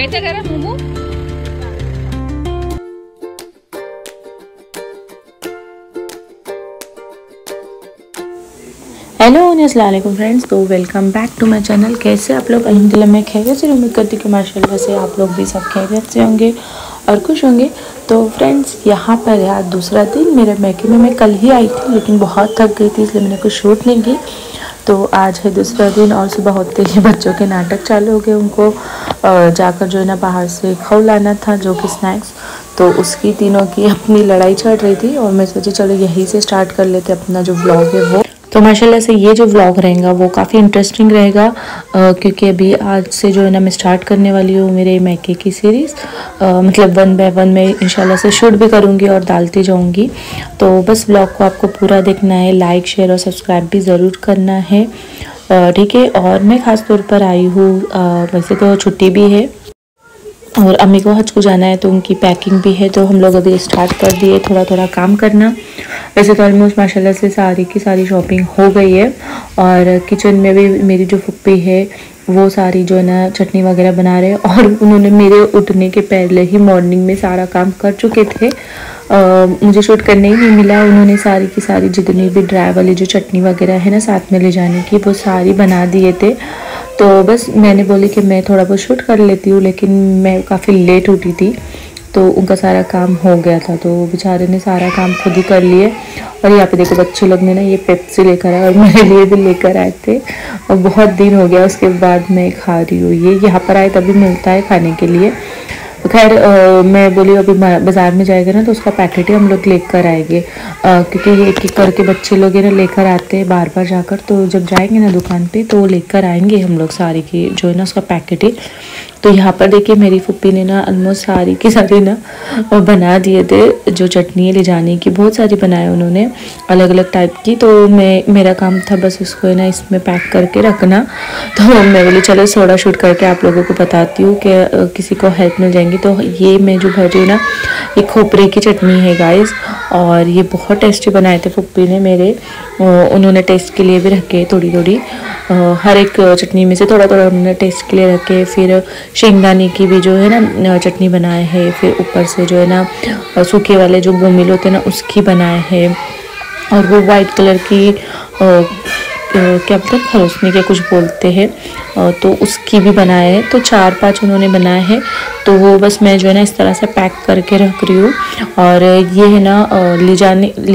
कैसा करा मोमो? हेलो अस्सलाम वालेकुम फ्रेंड्स, तो welcome back to my channel. कैसे आप लोग? अल्हम्दुलिल्लाह मैं खैरियत से उम्मीद करती हूँ कि माशाल्लाह से आप लोग भी सब खैरियत से होंगे और खुश होंगे। तो फ्रेंड्स यहाँ पर है आज दूसरा दिन मेरे मैके में। मैं कल ही आई थी लेकिन बहुत थक गई थी इसलिए मैंने कुछ शूट नहीं की। तो आज है दूसरा दिन और सुबह होते ही बच्चों के नाटक चालू हो गए। उनको जाकर जो है ना बाहर से खाओ लाना था, जो कि स्नैक्स। तो उसकी तीनों की अपनी लड़ाई चल रही थी और मैं सोची चलो यहीं से स्टार्ट कर लेते अपना जो व्लॉग है वो। तो माशाल्लाह से ये जो व्लॉग रहेगा वो काफ़ी इंटरेस्टिंग रहेगा, क्योंकि अभी आज से जो है ना मैं स्टार्ट करने वाली हूँ मेरे मैके की सीरीज़। मतलब 1 बाय 1 मैं इंशाल्लाह से शूट भी करूँगी और डालती जाऊँगी। तो बस व्लॉग को आपको पूरा देखना है, लाइक शेयर और सब्सक्राइब भी ज़रूर करना है, ठीक है। और मैं ख़ास तौर पर आई हूँ, वैसे तो छुट्टी भी है और अम्मी को हज को जाना है तो उनकी पैकिंग भी है। तो हम लोग अभी स्टार्ट कर दिए थोड़ा थोड़ा काम करना। वैसे तो ऑलमोस्ट माशाल्लाह से सारी की सारी शॉपिंग हो गई है और किचन में भी मेरी जो फुप्पी है वो सारी जो है ना चटनी वगैरह बना रहे हैं और उन्होंने मेरे उठने के पहले ही मॉर्निंग में सारा काम कर चुके थे। मुझे शूट करने ही नहीं मिला। उन्होंने सारी की सारी जितनी भी ड्राई वाली जो चटनी वगैरह है ना साथ में ले जाने की, वो सारी बना दिए थे। तो बस मैंने बोली कि मैं थोड़ा बहुत शूट कर लेती हूँ, लेकिन मैं काफ़ी लेट उठी थी तो उनका सारा काम हो गया था। तो बेचारे ने सारा काम खुद ही कर लिए। और यहाँ पे देखो बच्चे लोग ने ना ये पेप्सी लेकर आए और मेरे लिए भी लेकर आए थे और बहुत दिन हो गया उसके बाद मैं खा रही हूँ। ये यहाँ पर आए तभी मिलता है खाने के लिए। खैर मैं बोली अभी बाज़ार में जाएगा ना तो उसका पैकेट ही हम लोग लेकर आएंगे, क्योंकि ये एक एक करके बच्चे लोग ना लेकर आते हैं बार बार जाकर। तो जब जाएंगे ना दुकान पे तो लेकर आएंगे हम लोग सारी की जो है ना उसका पैकेट ही। तो यहाँ पर देखिए मेरी फुप्पी ने ना ऑलमोस्ट सारी की सारी ना बना दिए थे जो चटनी ले जाने की, बहुत सारी बनाए उन्होंने अलग अलग टाइप की। तो मेरा काम था बस इसको है ना इसमें पैक करके रखना। तो मैं बोली चलो थोड़ा शूट करके आप लोगों को बताती हूँ कि किसी को हेल्प मिल जाएंगी। तो ये मैं जो भर रही हूँ ना ये खोपरे की चटनी है गाइस, और ये बहुत टेस्टी बनाए थे फुप्पी ने मेरे। उन्होंने टेस्ट के लिए भी रखे थोड़ी थोड़ी, हर एक चटनी में से थोड़ा थोड़ा उन्होंने टेस्ट के लिए रखे। फिर शेंगदाने की भी जो है ना चटनी बनाए है, फिर ऊपर से जो है ना सूखे वाले जो बोमिल होते हैं ना उसकी बनाए हैं, और वो वाइट कलर की क्या बोलते हैं खरोसनी के कुछ बोलते हैं, तो उसकी भी बनाए हैं। तो 4-5 उन्होंने बनाए हैं। तो वो बस मैं जो है ना इस तरह से पैक करके रख रही हूँ। और ये है ना ले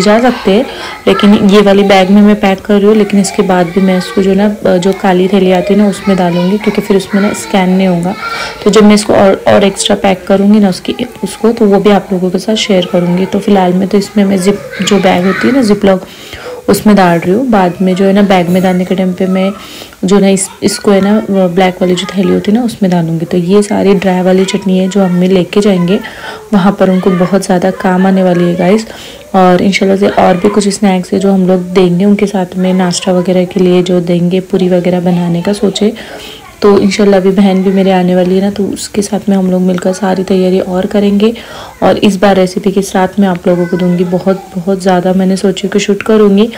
जा सकते हैं, लेकिन ये वाली बैग में मैं पैक कर रही हूँ। लेकिन इसके बाद भी मैं इसको जो ना जो काली थैली आती है ना उसमें डालूंगी, क्योंकि फिर उसमें ना स्कैन नहीं होगा। तो जब मैं इसको और एक्स्ट्रा पैक करूँगी ना उसको तो वो भी आप लोगों के साथ शेयर करूँगी। तो फिलहाल में तो इसमें मैं जो बैग होती है ना जिप लॉक उसमें डाल रही हूँ। बाद में जो है ना बैग में डालने के टाइम पे मैं जो ना इसको है ना ब्लैक वाली जो थैली होती है ना उसमें डालूंगी। तो ये सारी ड्राई वाली चटनी है जो हम लेके जाएंगे वहाँ पर, उनको बहुत ज़्यादा काम आने वाली है गाइस। और इंशाल्लाह से और भी कुछ स्नैक्स है जो हम लोग देंगे उनके साथ में, नाश्ता वगैरह के लिए जो देंगे, पूरी वगैरह बनाने का सोचे। तो इंशाल्लाह अभी बहन भी मेरे आने वाली है ना, तो उसके साथ में हम लोग मिलकर सारी तैयारी और करेंगे। और इस बार रेसिपी के साथ में आप लोगों को दूंगी बहुत बहुत ज़्यादा। मैंने सोची कि शूट करूँगी,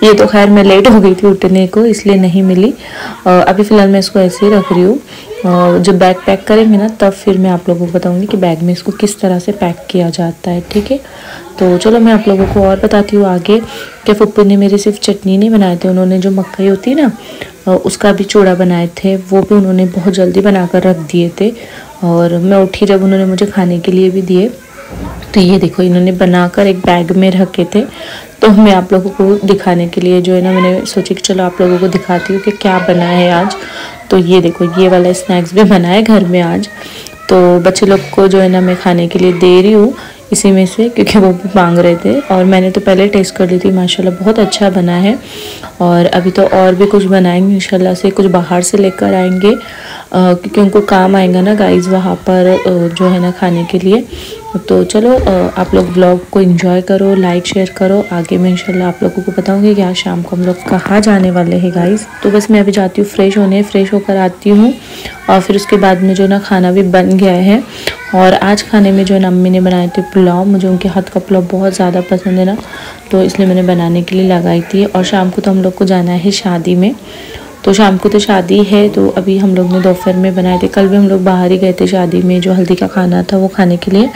ये तो खैर मैं लेट हो गई थी उठने को इसलिए नहीं मिली। अभी फ़िलहाल मैं इसको ऐसे ही रख रही हूँ। जब बैग पैक करेंगे ना तब फिर मैं आप लोगों को बताऊँगी कि बैग में इसको किस तरह से पैक किया जाता है, ठीक है। तो चलो मैं आप लोगों को और बताती हूँ आगे कि फुप्पी ने मेरे सिर्फ चटनी नहीं बनाए थे, उन्होंने जो मक्कई होती है ना उसका भी चूड़ा बनाए थे, वो भी उन्होंने बहुत जल्दी बनाकर रख दिए थे। और मैं उठी जब उन्होंने मुझे खाने के लिए भी दिए। तो ये देखो इन्होंने बनाकर एक बैग में रखे थे। तो मैं आप लोगों को दिखाने के लिए जो है ना मैंने सोची कि चलो आप लोगों को दिखाती हूँ कि क्या बना है आज। तो ये देखो ये वाला स्नैक्स भी बना है घर में आज। तो बच्चे लोग को जो है ना मैं खाने के लिए दे रही हूँ इसी में से, क्योंकि वो भी मांग रहे थे। और मैंने तो पहले टेस्ट कर ली थी, माशाल्लाह बहुत अच्छा बना है। और अभी तो और भी कुछ बनाएंगे इंशाल्लाह से, कुछ बाहर से लेकर आएंगे, क्योंकि उनको काम आएगा ना गाइस वहाँ पर जो है ना खाने के लिए। तो चलो आप लोग ब्लॉग को एंजॉय करो, लाइक शेयर करो। आगे मैं इंशाल्लाह आप लोगों को बताऊंगी कि आज शाम को हम लोग कहाँ जाने वाले हैं गाइस। तो बस मैं अभी जाती हूँ फ्रेश होने, फ्रेश होकर आती हूँ और फिर उसके बाद में जो ना खाना भी बन गया है। और आज खाने में जो है ना अम्मी ने बनाए थे पुलाव, मुझे उनके हाथ का पुलाव बहुत ज़्यादा पसंद है ना, तो इसलिए मैंने बनाने के लिए लगाई थी। और शाम को तो हम लोग को जाना है शादी में, तो शाम को तो शादी है, तो अभी हम लोग ने दोपहर में बनाए थे। कल भी हम लोग बाहर ही गए थे शादी में, जो हल्दी का खाना था वो खाने के लिए।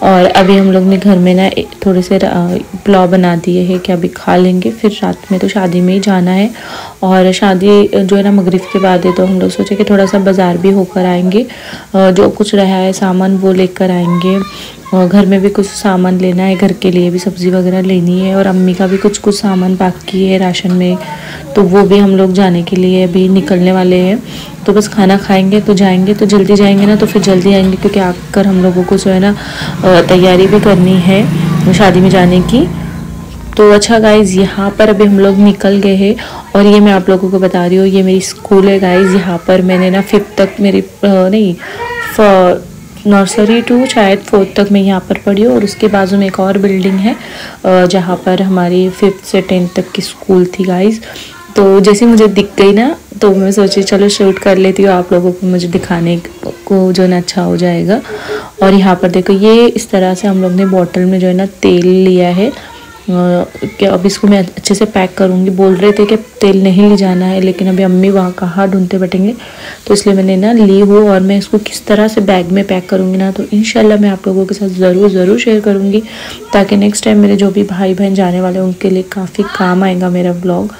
और अभी हम लोग ने घर में ना थोड़े से पुलाव बना दिए हैं कि अभी खा लेंगे, फिर रात में तो शादी में ही जाना है। और शादी जो है ना मगरिब के बाद है, तो हम लोग सोचे कि थोड़ा सा बाज़ार भी होकर आएंगे, जो कुछ रहा है सामान वो लेकर आएंगे। और घर में भी कुछ सामान लेना है, घर के लिए भी सब्ज़ी वगैरह लेनी है, और अम्मी का भी कुछ सामान बाकी है राशन में, तो वो भी हम लोग जाने के लिए अभी निकलने वाले हैं। तो बस खाना खाएंगे तो जाएंगे, तो जल्दी जाएंगे ना तो फिर जल्दी आएंगे, क्योंकि आकर हम लोगों को जो है ना तैयारी भी करनी है शादी में जाने की। तो अच्छा गाइज़, यहाँ पर अभी हम लोग निकल गए हैं, और ये मैं आप लोगों को बता रही हूँ, ये मेरी स्कूल है गाइज़। यहाँ पर मैंने ना 5th तक मेरी नर्सरी टू शायद 4th तक मैं यहाँ पर पढ़ी हूँ। और उसके बाजू में एक और बिल्डिंग है जहाँ पर हमारी 5th से 10th तक की स्कूल थी गाइज़। तो जैसे मुझे दिख गई ना, तो मैं सोची चलो शूट कर लेती हूँ आप लोगों को, मुझे दिखाने को जो ना अच्छा हो जाएगा। और यहाँ पर देखो, ये इस तरह से हम लोग ने बॉटल में जो है ना तेल लिया है, कि अब इसको मैं अच्छे से पैक करूँगी। बोल रहे थे कि तेल नहीं ले जाना है, लेकिन अभी अम्मी वहाँ कहाँ ढूंढते बैठेंगे, तो इसलिए मैंने ना ली हूँ। और मैं इसको किस तरह से बैग में पैक करूँगी ना, तो इंशाल्लाह मैं आप लोगों के साथ ज़रूर शेयर करूँगी, ताकि नेक्स्ट टाइम मेरे जो भी भाई बहन जाने वाले हैं उनके लिए काफ़ी काम आएगा मेरा व्लॉग।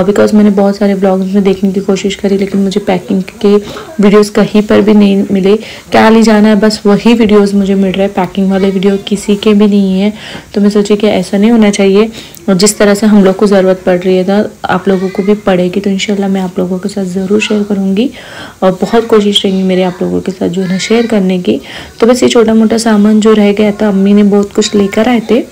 बिकॉज मैंने बहुत सारे व्लॉग्स में देखने की कोशिश करी, लेकिन मुझे पैकिंग के वीडियोज़ कहीं पर भी नहीं मिले। क्या ले जाना है बस वही वीडियोज़ मुझे मिल रहा है, पैकिंग वाले वीडियो किसी के भी नहीं है। तो मैं सोची कि ऐसा नहीं होना चाहिए, और जिस तरह से हम लोग को ज़रूरत पड़ रही है ना, आप लोगों को भी पड़ेगी, तो इंशाल्लाह मैं आप लोगों के साथ ज़रूर शेयर करूँगी। और बहुत कोशिश रहेंगी मेरे आप लोगों के साथ जो है ना शेयर करने की। तो बस ये छोटा मोटा सामान जो रह गया था, अम्मी ने बहुत कुछ लेकर आए थे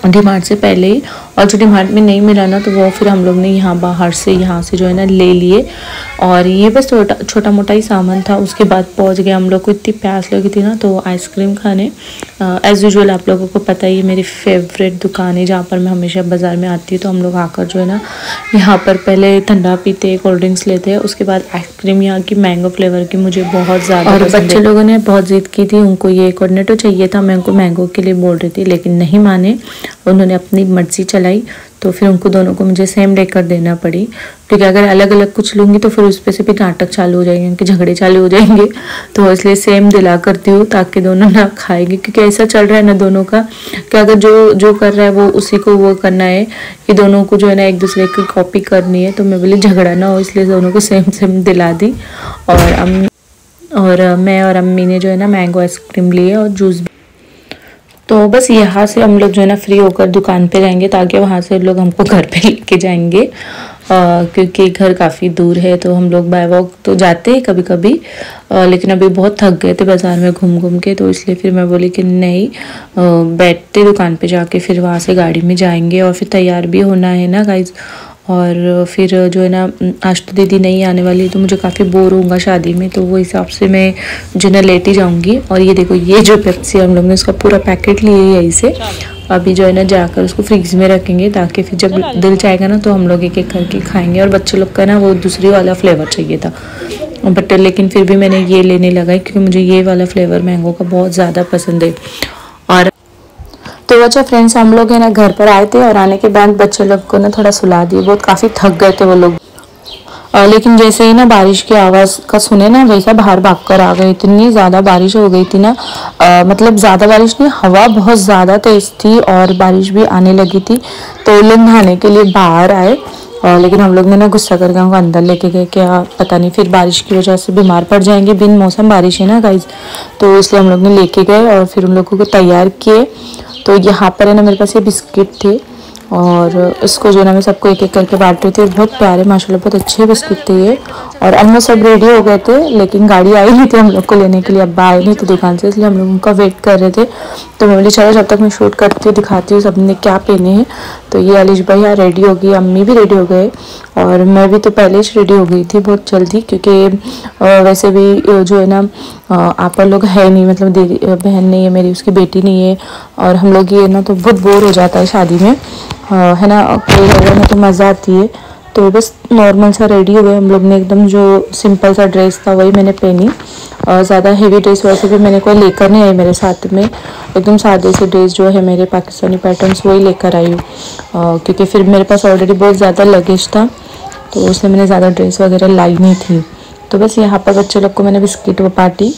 डीमार्ट से पहले ही, और जो डीमार्ट में नहीं मिला ना, तो वो फिर हम लोग ने यहाँ बाहर से यहाँ से जो है ना ले लिए। और ये बस छोटा मोटा ही सामान था। उसके बाद पहुँच गए हम लोग को, इतनी प्यास लगी थी ना, तो आइसक्रीम खाने। एज़ यूजुअल आप लोगों को पता ही है मेरी फेवरेट दुकान है, जहाँ पर मैं हमेशा बाज़ार में आती हूँ। तो हम लोग आकर जो है ना यहाँ पर पहले ठंडा पीते, कोल्ड ड्रिंक्स लेते, उसके बाद आइसक्रीम यहाँ की मैंगो फ्लेवर की मुझे बहुत ज़्यादा। और बच्चे लोगों ने बहुत ज़िद की थी, उनको ये कोऑर्डिनेटर चाहिए था, मैं उनको मैंगो के लिए बोल रही थी, लेकिन नहीं माने, उन्होंने अपनी मर्जी चलाई। तो फिर उनको दोनों को मुझे सेम लेकर देना पड़ी, क्योंकि अगर अलग अलग कुछ लूँगी तो फिर उस पर से भी नाटक चालू हो जाएंगे, उनके झगड़े चालू हो जाएंगे। तो इसलिए सेम दिला करती हूँ, ताकि दोनों ना खाएंगे, क्योंकि ऐसा चल रहा है ना दोनों का, कि अगर जो कर रहा है वो उसी को वो करना है, कि दोनों को जो है ना एक दूसरे की कॉपी करनी है। तो मैं बोली झगड़ा ना हो, इसलिए दोनों को सेम दिला दी। और मैं और अम्मी ने जो है ना मैंगो आइसक्रीम लिए और जूस। तो बस यहाँ से हम लोग जो है ना फ्री होकर दुकान पे जाएंगे, ताकि वहाँ से लोग हमको घर पे लेके जाएंगे, क्योंकि घर काफ़ी दूर है। तो हम लोग बाय वॉक तो जाते हैं कभी कभी, लेकिन अभी बहुत थक गए थे बाज़ार में घूम के, तो इसलिए फिर मैं बोली कि नहीं, बैठते दुकान पे जाके फिर वहाँ से गाड़ी में जाएंगे। और फिर तैयार भी होना है ना गाइज। और फिर जो है ना आज तो दीदी नहीं आने वाली, तो मुझे काफ़ी बोर होऊंगा शादी में, तो वो हिसाब से मैं जो है ना लेट ही जाऊंगी। और ये देखो, ये जो पेप्सी हम लोग ने उसका पूरा पैकेट लिए यहीं से, अभी जो है ना जाकर उसको फ्रिज में रखेंगे, ताकि फिर जब दिल चाहेगा ना तो हम लोग एक एक करके खाएंगे। और बच्चे लोग का ना वो दूसरी वाला फ्लेवर चाहिए था, बट लेकिन फिर भी मैंने ये लेने लगा, क्योंकि मुझे ये वाला फ्लेवर मैंगो का बहुत ज़्यादा पसंद है। और तो अच्छा फ्रेंड्स, हम लोग है ना घर पर आए थे, और आने के बाद बच्चे लोग को ना थोड़ा सुला दिए, बहुत काफ़ी थक गए थे वो लोग। लेकिन जैसे ही ना बारिश की आवाज़ का सुने ना, वैसा बाहर भागकर आ गए। इतनी ज़्यादा बारिश हो गई थी ना, मतलब ज़्यादा बारिश नहीं, हवा बहुत ज़्यादा तेज़ थी और बारिश भी आने लगी थी। तो लोग नहाने के लिए बाहर आए, लेकिन हम लोग ने ना गुस्सा करके उनको अंदर लेके गए, क्या पता नहीं फिर बारिश की वजह से बीमार पड़ जाएंगे। बिन मौसम बारिश है ना गाइज, तो इसलिए हम लोग ने लेके गए और फिर उन लोगों को तैयार किए। तो यहाँ पर है ना मेरे पास ये बिस्किट थे, और इसको जो है ना मैं सबको एक एक करके बांट रही थी। बहुत प्यारे माशाल्लाह, बहुत अच्छे बिस्किट थे ये। और हम लोग सब रेडी हो गए थे, लेकिन गाड़ी आई नहीं थी हम लोग को लेने के लिए, अब्बा आए नहीं थे दुकान से, इसलिए हम लोग उनका वेट कर रहे थे। तो मैं बोली चलो जब तक मैं शूट करती हूँ दिखाती हूँ सबने क्या पहने हैं। तो ये अलीश भैया रेडी हो गई, अम्मी भी रेडी हो गए, और मैं भी तो पहले ही रेडी हो गई थी बहुत जल्दी, क्योंकि वैसे भी जो है ना आप लोग है नहीं, मतलब दीदी बहन नहीं है मेरी, उसकी बेटी नहीं है, और हम लोग ये ना तो बहुत बोर हो जाता है शादी में, है ना, कोई रहेगा ना तो मज़ा आती है। तो बस नॉर्मल सा रेडी हो गए हम लोग ने, एकदम जो सिंपल सा ड्रेस था वही मैंने पहनी। ज़्यादा हेवी ड्रेस वैसे भी मैंने कोई लेकर नहीं आई मेरे साथ में, एकदम सादे से ड्रेस जो है मेरे पाकिस्तानी पैटर्न्स वही लेकर आई हूँ, क्योंकि फिर मेरे पास ऑलरेडी बहुत ज़्यादा लगेज था। तो उसलिए मैंने ज़्यादा ड्रेस वगैरह लाई नहीं थी। तो बस यहाँ पर बच्चे लोग को मैंने बिस्किट व पार्टी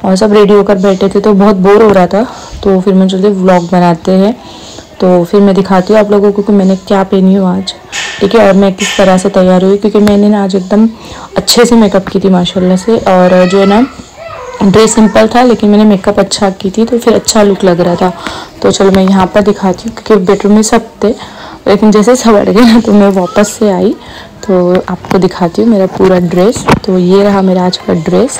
और सब रेडी होकर बैठे थे, तो बहुत बोर हो रहा था। तो फिर मैं चलते व्लॉग बनाते हैं, तो फिर मैं दिखाती हूँ आप लोगों को कि मैंने क्या पहनी हूँ आज, ठीक है, और मैं किस तरह से तैयार हुई, क्योंकि मैंने ना आज एकदम अच्छे से मेकअप की थी माशाल्लाह से। और जो है ना ड्रेस सिंपल था लेकिन मैंने मेकअप अच्छा की थी, तो फिर अच्छा लुक लग रहा था। तो चलो मैं यहाँ पर दिखाती हूँ, क्योंकि बेडरूम में सब थे, लेकिन जैसे सब बढ़ गए ना तो मैं वापस से आई, तो आपको दिखाती हूँ मेरा पूरा ड्रेस। तो ये रहा मेरा आज का ड्रेस,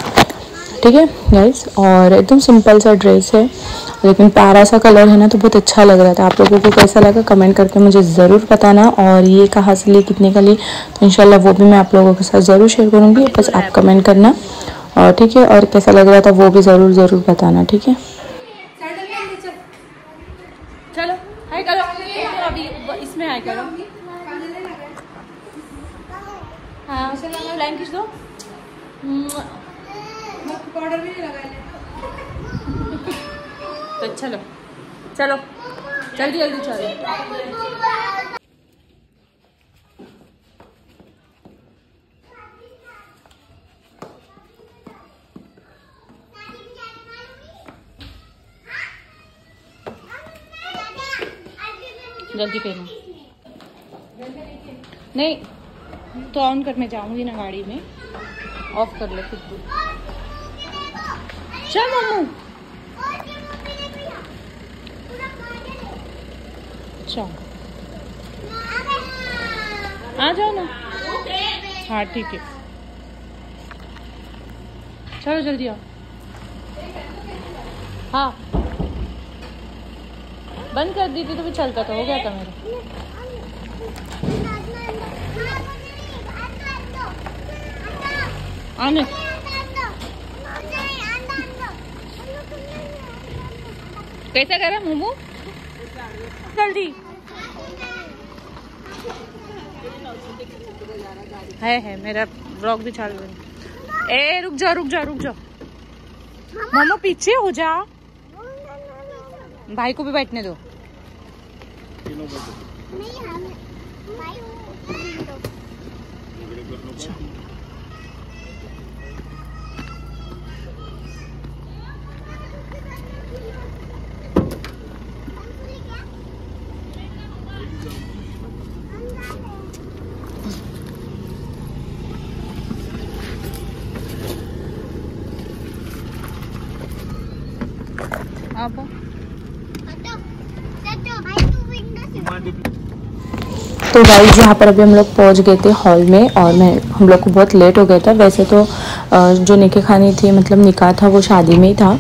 ठीक है गाइस, और एकदम सिंपल सा ड्रेस है, लेकिन प्यारा सा कलर है ना, तो बहुत अच्छा लग रहा था। आप लोगों को कैसा लगा कमेंट करके मुझे ज़रूर बताना। और ये कहाँ से लिए, कितने का लिए, तो इंशाल्लाह वो भी मैं आप लोगों के साथ ज़रूर शेयर करूँगी, बस आप कमेंट करना, और ठीक है, और कैसा लग रहा था वो भी ज़रूर बताना, ठीक है। चलो हाय करो, अभी इसमें हाय करो। हाँ लाइन खींच दो। पाउडर भी नहीं लगाया। तो चलो चलो जल्दी जल्दी चलो। जल्दी पहनो। नहीं तो ऑन कर, मैं जाऊंगी ना गाड़ी में, ऑफ कर ले खुद को। चल मम्मू चल आ जाओ ना। हाँ ठीक है, चलो जल्दी आओ। हाँ बंद कर दी थी तो भी चलता था, हो गया था मेरा। आने कैसा करा मोमो, जल्दी है मेरा व्लॉग भी चालू है। ए रुक जा मोमो, पीछे हो जा, भाई को भी बैठने दो। आप तो गाइस यहाँ पर अभी हम लोग पहुँच गए थे हॉल में, और हम लोग को बहुत लेट हो गया था। वैसे तो जो निकाह खानी थी, मतलब निकाह था वो शादी में ही था,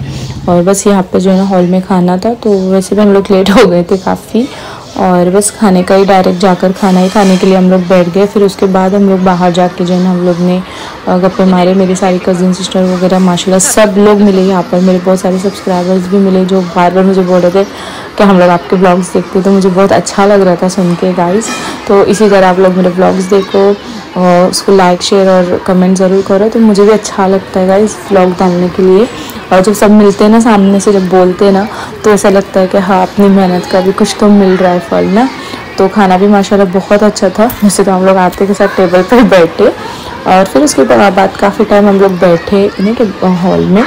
और बस यहाँ पे जो है ना हॉल में खाना था, तो वैसे भी हम लोग लेट हो गए थे काफ़ी, और बस खाने का ही डायरेक्ट जाकर खाना ही खाने के लिए हम लोग बैठ गए। फिर उसके बाद हम लोग बाहर जाके जो है ना हम लोग ने गप्पे मारे। मेरी सारी कज़िन सिस्टर वगैरह माशाल्लाह सब लोग मिले यहाँ पर, मेरे बहुत सारे सब्सक्राइबर्स भी मिले जो बार बार मुझे बोल रहे थे कि हम लोग आपके ब्लॉग्स देखते, तो मुझे बहुत अच्छा लग रहा था सुन के गाइस। तो इसी तरह आप लोग मेरे ब्लॉग्स देखो, और उसको लाइक शेयर और कमेंट ज़रूर करो, तो मुझे भी अच्छा लगता है गाइस ब्लॉग डालने के लिए। और जब सब मिलते हैं ना सामने से, जब बोलते हैं ना, तो ऐसा लगता है कि हाँ अपनी मेहनत का भी कुछ तो मिल रहा है फल ना। तो खाना भी माशाल्लाह बहुत अच्छा था। वैसे तो हम लोग आते के साथ टेबल पर बैठे, और फिर उसके बाद काफ़ी टाइम हम लोग बैठे इन्हीं के हॉल में।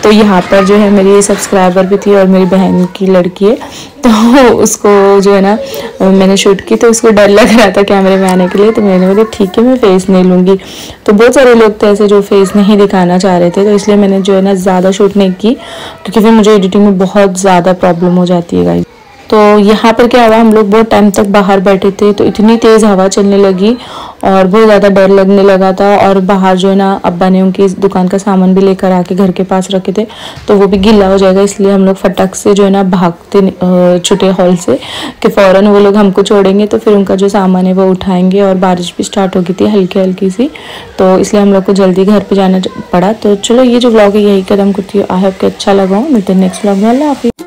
तो यहाँ पर जो है मेरी सब्सक्राइबर भी थी और मेरी बहन की लड़की है, तो उसको जो है ना मैंने शूट की, तो उसको डर लग रहा था कैमरे में आने के लिए, तो मैंने बोला ठीक है मैं फेस नहीं लूँगी। तो बहुत सारे लोग थे ऐसे जो फेस नहीं दिखाना चाह रहे थे, तो इसलिए मैंने जो है ना ज़्यादा शूट नहीं की, क्योंकि फिर मुझे एडिटिंग में बहुत ज़्यादा प्रॉब्लम हो जाती है गाइस। तो यहाँ पर क्या हुआ, हम लोग बहुत टाइम तक बाहर बैठे थे, तो इतनी तेज़ हवा चलने लगी और बहुत ज़्यादा डर लगने लगा था। और बाहर जो है ना अब्बा ने उनकी दुकान का सामान भी लेकर आके घर के पास रखे थे, तो वो भी गीला हो जाएगा, इसलिए हम लोग फटक से जो है ना भागते छुटे हॉल से कि फ़ौरन वो लोग हमको छोड़ेंगे, तो फिर उनका जो सामान है वो उठाएंगे। और बारिश भी स्टार्ट हो गई थी हल्की हल्की सी, तो इसलिए हम लोग को जल्दी घर पर जाना पड़ा। तो चलो ये जो व्लॉग है यही कदम करती हूँ। आई होप कि अच्छा लगा। मिलते हैं नेक्स्ट व्लॉग में। अल्लाह हाफिज़।